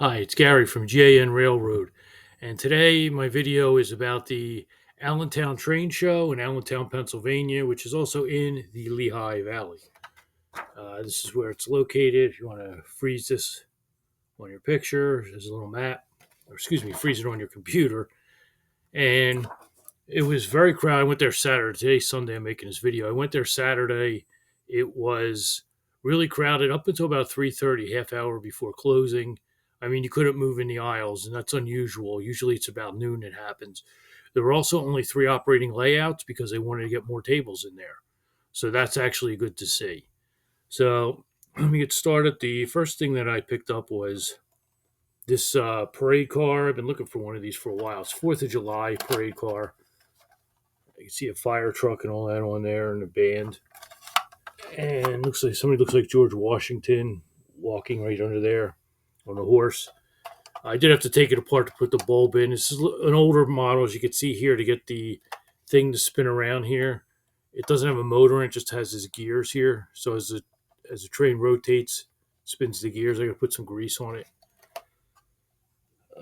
Hi, it's Gary from GAN Railroad, and today my video is about the Allentown Train Show in Allentown, Pennsylvania, which is also in the Lehigh Valley. This is where it's located. If you want to freeze this on your picture, there's a little map, or excuse me, freeze it on your computer. And it was very crowded. I went there Saturday. Today's Sunday. I'm making this video. I went there Saturday. It was really crowded up until about 3:30, half hour before closing. I mean, you couldn't move in the aisles, and that's unusual. Usually, it's about noon it happens. There were also only three operating layouts because they wanted to get more tables in there. So that's actually good to see. So let me get started. The first thing that I picked up was this parade car. I've been looking for one of these for a while. It's 4th of July parade car. You can see a fire truck and all that on there and a band. And somebody looks like George Washington walking right under there on a horse. I did have to take it apart to put the bulb in. This is an older model, as you can see here, to get the thing to spin around here. It doesn't have a motor, it just has his gears here. So as the train rotates, spins the gears. I gotta put some grease on it.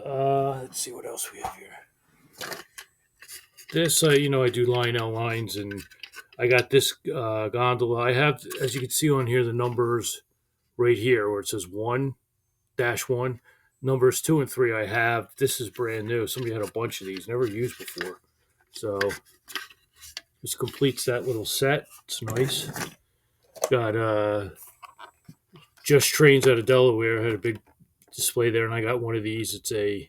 Let's see what else we have here. This, I do Lionel lines, and I got this gondola. I have, as you can see on here, the numbers right here where it says 1-1. Numbers 2 and 3 I have. This is brand new. Somebody had a bunch of these, never used before. So this completes that little set. It's nice. Got Just Trains out of Delaware. I had a big display there, and I got one of these. It's as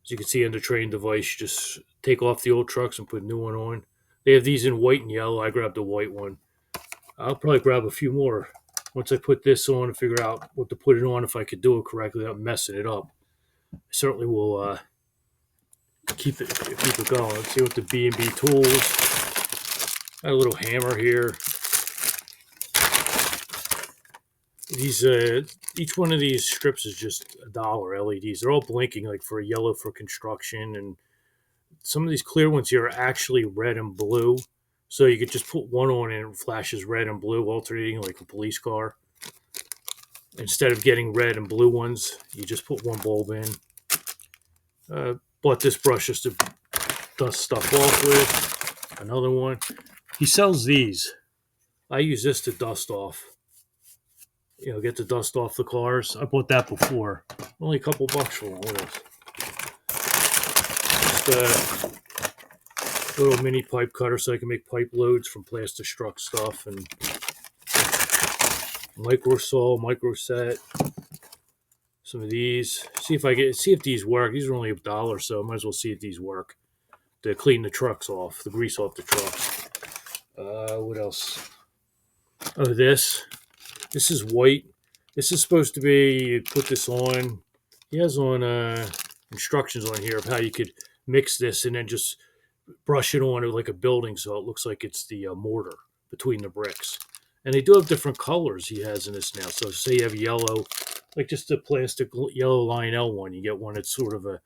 you can see on the train device, you just take off the old trucks and put a new one on. They have these in white and yellow. I grabbed the white one. I'll probably grab a few more once I put this on and figure out what to put it on, if I could do it correctly without messing it up. I certainly will keep it going. Let's see what the B&B tools. Got a little hammer here. These each one of these strips is just $1 LEDs. They're all blinking, like for a yellow for construction, and some of these clear ones here are actually red and blue. So you could just put one on and it flashes red and blue, alternating like a police car. Instead of getting red and blue ones, you just put one bulb in. Bought this brush just to dust stuff off with. Another one. He sells these. I use this to dust off. Get the dust off the cars. I bought that before. Only a couple bucks for one. What else? Just a little mini pipe cutter so I can make pipe loads from plastic struck stuff, and micro saw, micro set. Some of these. See if these work. These are only $1, so I might as well see if these work to clean the trucks off, the grease off the trucks. What else? Oh, this is white. This is supposed to be, you put this on. He has on instructions on here of how you could mix this and then just brush it on like a building so it looks like it's the mortar between the bricks. And they do have different colors he has in this now. So say you have yellow, like just a plastic yellow Lionel one. You get one that's sort of a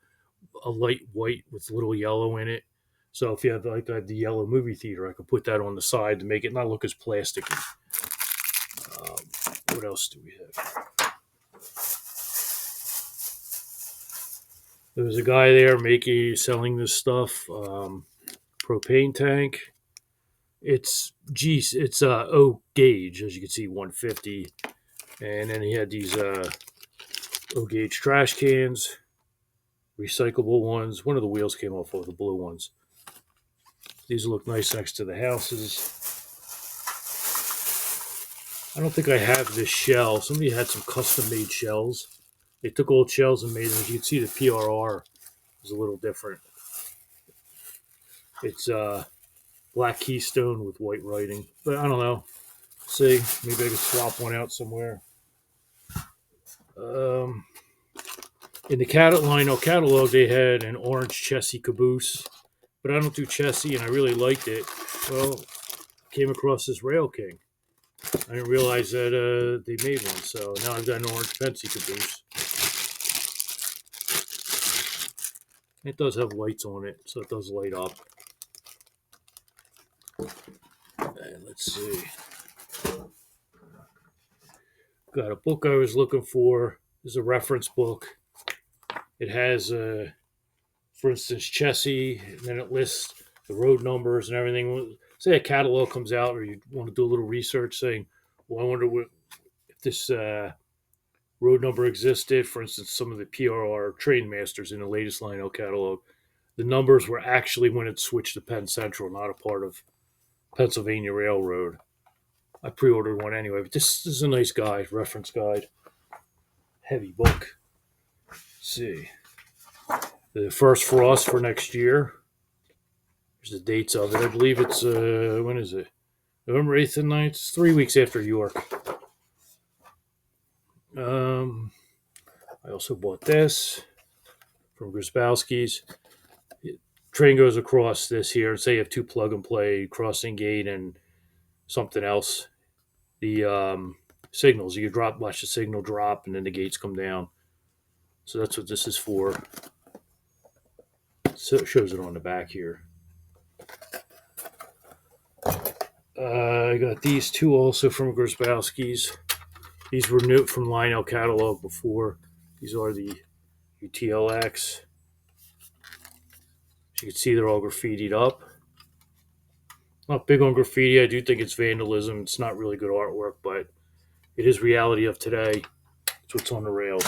light white with a little yellow in it. So if you have like the yellow movie theater, I could put that on the side to make it not look as plasticky. What else do we have? There was a guy there selling this stuff. Propane tank. It's O gauge, as you can see, 150. And then he had these O gauge trash cans, recyclable ones. One of the wheels came off of the blue ones. These look nice next to the houses. I don't think I have this shell. Somebody had some custom-made shells. They took old shells and made them. As you can see, the PRR is a little different. It's black keystone with white writing. But I don't know. See, maybe I could swap one out somewhere. In the catalog, they had an orange Chessie caboose. But I don't do Chessie, and I really liked it. Well, came across this Rail King. I didn't realize that they made one, so now I've got an orange Pensy caboose. It does have lights on it, so it does light up. And let's see. Got a book I was looking for. This is a reference book. It has, for instance, Chessie, and then it lists the road numbers and everything. Say a catalog comes out, or you want to do a little research, saying, "Well, I wonder if this road number existed." For instance, some of the PRR train masters in the latest Lionel catalog, the numbers were actually when it switched to Penn Central, not a part of Pennsylvania Railroad. I pre-ordered one anyway, but this is a nice guide, reference guide, heavy book. Let's see, the first frost for next year. There's the dates of it. I believe it's when is it? November 8th and 9th. It's 3 weeks after York. I also bought this from Grabowski's. Train goes across this here, and say you have two plug and play crossing gate and something else. The signals, you watch the signal drop, and then the gates come down. So that's what this is for. So it shows it on the back here. I got these two also from Grabowski's. These were new from Lionel catalog before. These are the UTLX. As you can see, they're all graffitied up. Not big on graffiti. I do think it's vandalism. It's not really good artwork, but it is reality of today. It's what's on the rails.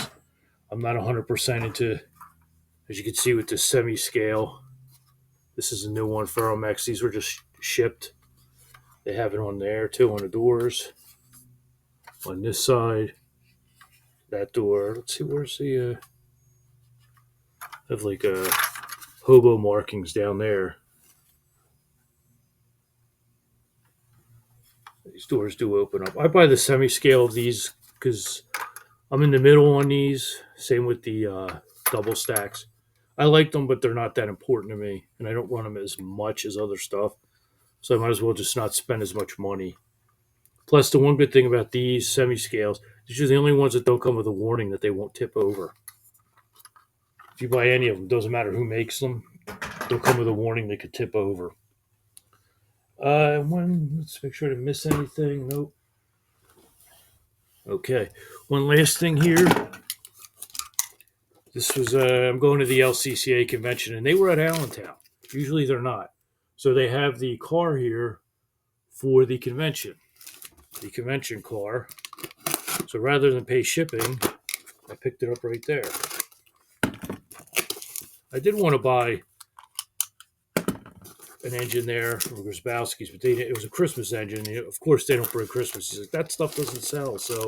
I'm not 100% into, as you can see with this semi-scale. This is a new one, Ferromex. These were just shipped. They have it on there too, on the doors. On this side, that door. Let's see, where's the, have like hobo markings down there. These doors do open up. I buy the semi-scale of these because I'm in the middle on these. Same with the double stacks. I like them, but they're not that important to me, and I don't run them as much as other stuff. So I might as well just not spend as much money. Plus, the one good thing about these semi-scales, these are the only ones that don't come with a warning that they won't tip over. If you buy any of them, doesn't matter who makes them, they'll come with a warning they could tip over. Let's make sure to miss anything. Nope. Okay. One last thing here. This was I'm going to the LCCA convention, and they were at Allentown. Usually they're not. So they have the car here for the convention car. So rather than pay shipping, I picked it up right there. I did want to buy an engine there from Grabowski's, but it was a Christmas engine. Of course, they don't bring Christmas. He's like, that stuff doesn't sell. So,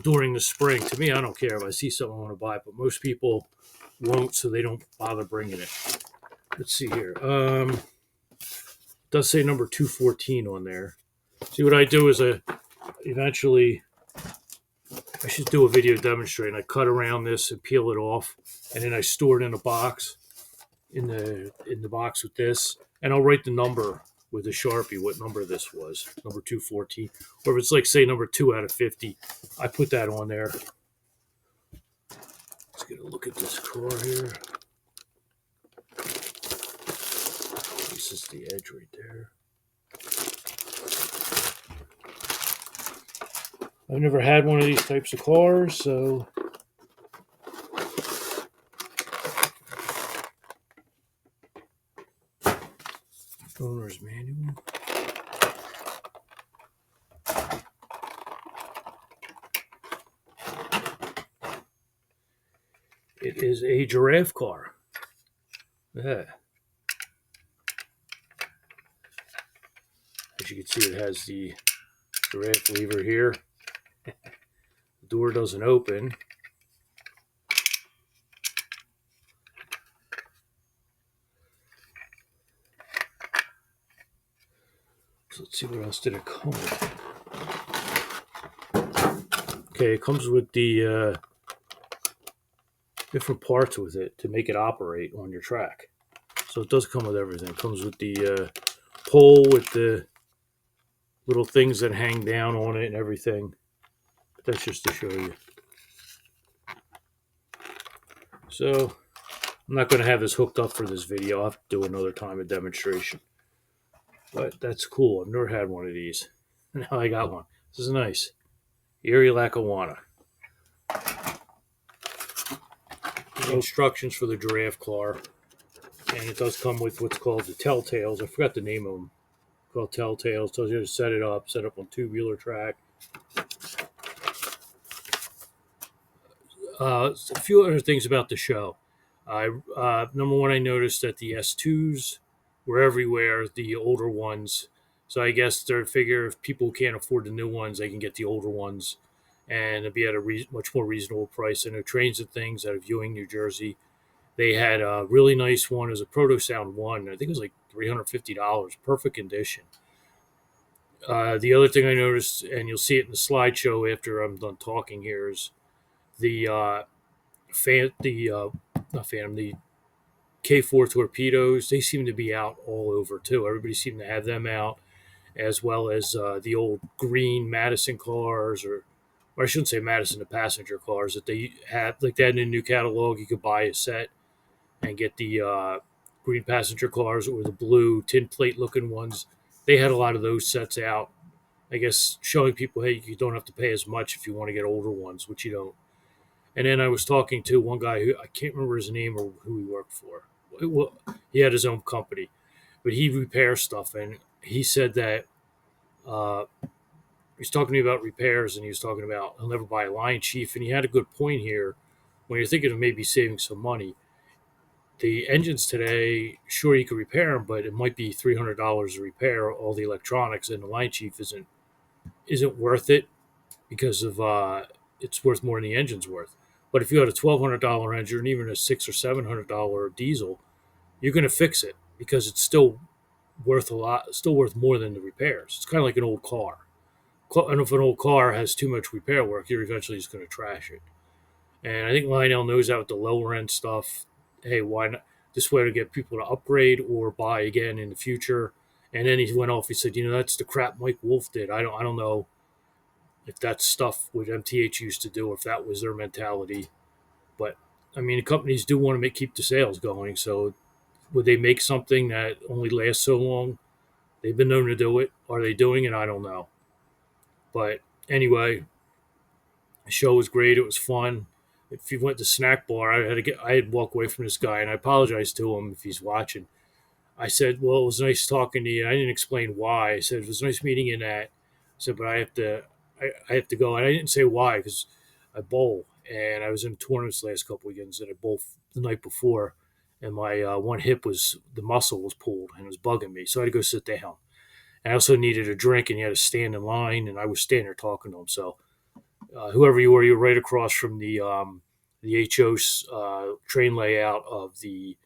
during the spring, to me, I don't care if I see something I want to buy, but most people won't, so they don't bother bringing it. Let's see here. It does say number 214 on there. See, what I do is eventually, I should do a video demonstrating. I cut around this and peel it off, and then I store it in a box, in the box with this, and I'll write the number with a Sharpie, what number this was, number 214. Or if it's like, say, number 2 out of 50, I put that on there. Let's get a look at this car here. This is the edge right there. I've never had one of these types of cars, so owner's manual. It is a giraffe car. Yeah. As you can see, it has the giraffe lever here. The door doesn't open. So let's see, what else did it come with? Okay, it comes with the different parts with it to make it operate on your track. So it does come with everything. It comes with the pole with the little things that hang down on it and everything. But that's just to show you. So I'm not going to have this hooked up for this video. I'll have to do another time a demonstration. But that's cool. I've never had one of these. Now I got one. This is nice. Erie Lackawanna. instructions for the giraffe car, and it does come with what's called the telltales. I forgot the name of them. Called telltales. Tells you to set it up on tubular track. A few other things about the show. Number one, I noticed that the S2s were everywhere, the older ones. So I guess they figure if people can't afford the new ones, they can get the older ones, and it'd be at a much more reasonable price. I know Trains and Things out of Ewing, New Jersey, they had a really nice one as a Proto Sound 1. I think it was like $350, perfect condition. The other thing I noticed, and you'll see it in the slideshow after I'm done talking here, is the not Phantom, the K4 torpedoes. They seem to be out all over too. Everybody seemed to have them out, as well as the old green Madison cars, or I shouldn't say Madison, the passenger cars that they have, like that in the new catalog. You could buy a set and get the green passenger cars or the blue tin plate looking ones. They had a lot of those sets out. I guess showing people, hey, you don't have to pay as much if you want to get older ones, which you don't. And then I was talking to one guy who I can't remember his name or who he worked for. Well, he had his own company, but he repairs stuff, and he said that he was talking to me about repairs, and he was talking about he'll never buy a Lion Chief, and he had a good point here. When you're thinking of maybe saving some money, the engines today, sure you could repair them, but it might be $300 to repair all the electronics, and the Lion Chief isn't worth it because of it's worth more than the engine's worth. But if you had a $1,200 engine, and even a $600 or $700 diesel, you're going to fix it because it's still worth a lot, still worth more than the repairs. It's kind of like an old car. And if an old car has too much repair work, you're eventually just going to trash it. And I think Lionel knows that with the lower end stuff. Hey, why not? This way to get people to upgrade or buy again in the future. And then he went off. He said, that's the crap Mike Wolf did. I don't know if that's stuff what MTH used to do, or if that was their mentality. But I mean, the companies do want to keep the sales going. So would they make something that only lasts so long? They've been known to do it. Are they doing it? I don't know. But anyway, the show was great. It was fun. If you went to snack bar, I had to walk away from this guy, and I apologize to him if he's watching. I said, well, it was nice talking to you. I didn't explain why. I said, it was nice meeting you, Nat. I said, but I have to go. And I didn't say why because I bowl, and I was in tournaments the last couple weekends, and I bowled the night before, and my one hip the muscle was pulled, and it was bugging me. So I had to go sit down. And I also needed a drink, and you had to stand in line, and I was standing there talking to him. So whoever you were right across from the HO train layout of the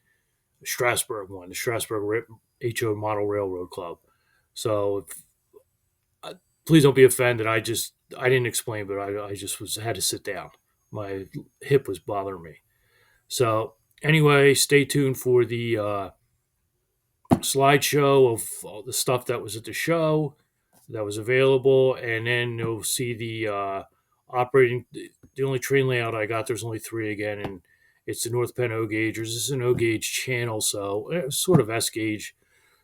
Strasburg one, the Strasburg HO Model Railroad Club. So please don't be offended. I didn't explain, but I just had to sit down. My hip was bothering me. So anyway, stay tuned for the slideshow of all the stuff that was at the show that was available, and then you'll see the operating. The only train layout I got, there's only 3 again, and it's the North Penn O gaugers. This is an O gauge channel, so it's sort of S gauge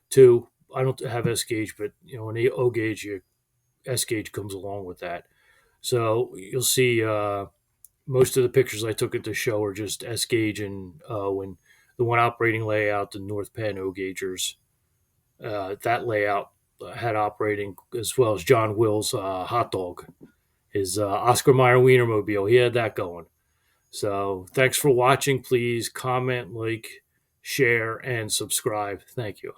too. I don't have S gauge, but in the O gauge, S gauge comes along with that. So you'll see most of the pictures I took at the show are just S gauge and when the one operating layout, the North Penn O gaugers, that layout had operating, as well as John Will's hot dog, his Oscar Mayer Wienermobile. He had that going. So thanks for watching. Please comment, like, share, and subscribe. Thank you.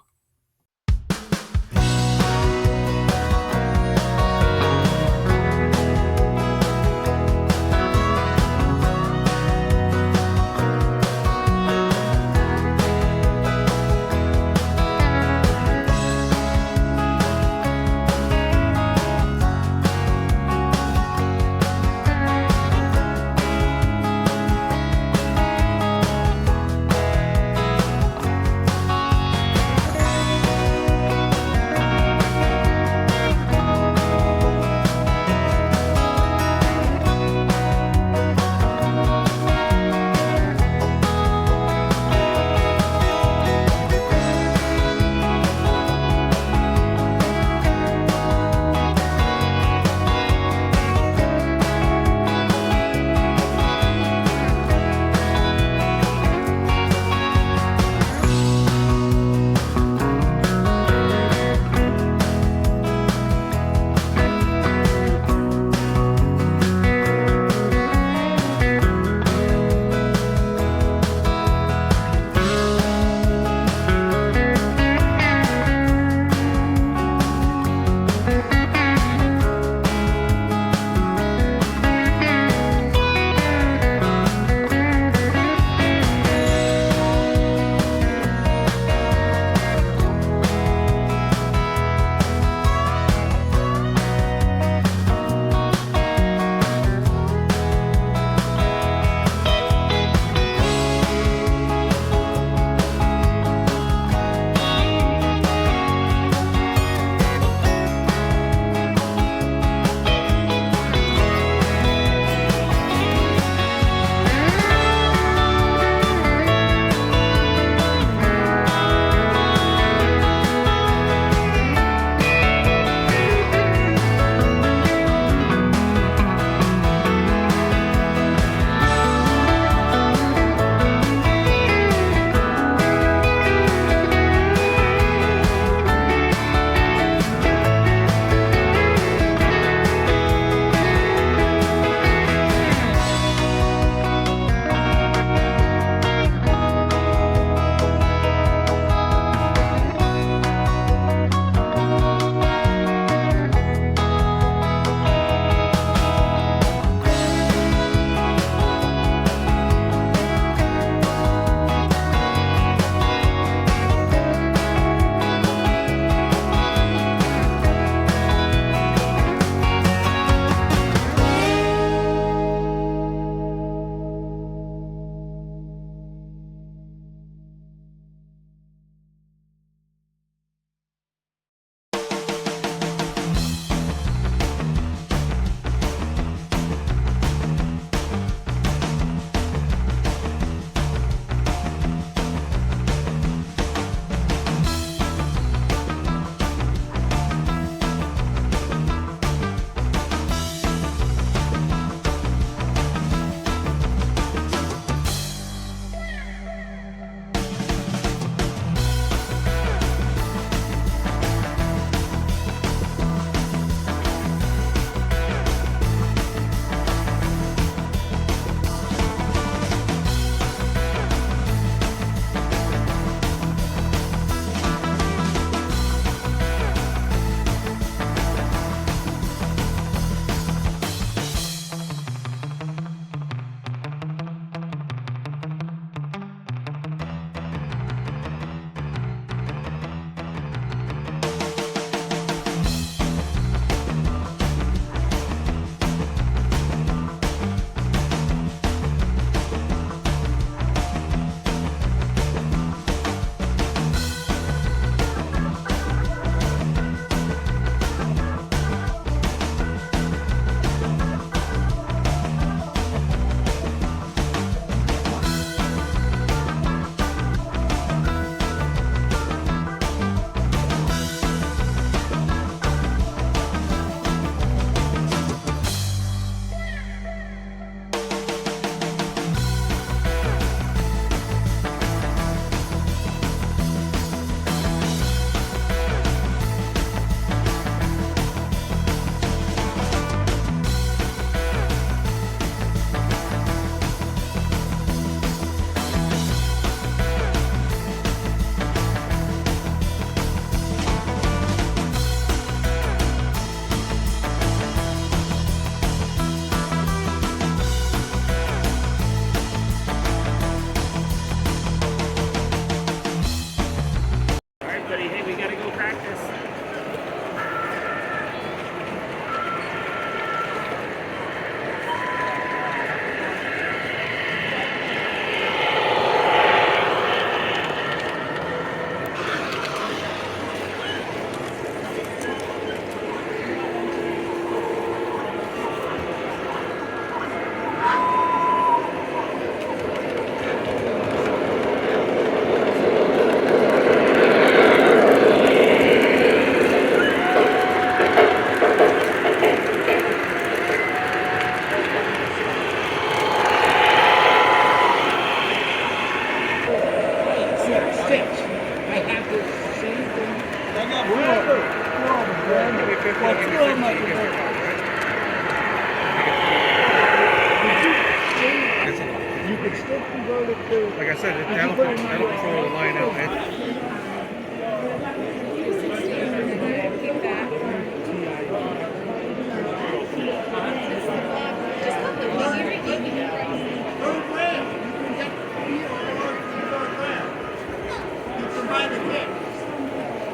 Like I said, that'll control the line out.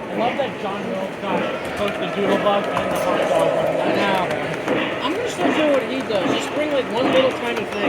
I love that John Mills got both the doodle bug and the hot dog one. Now, I'm gonna start doing what he does. Just bring like one little tiny thing.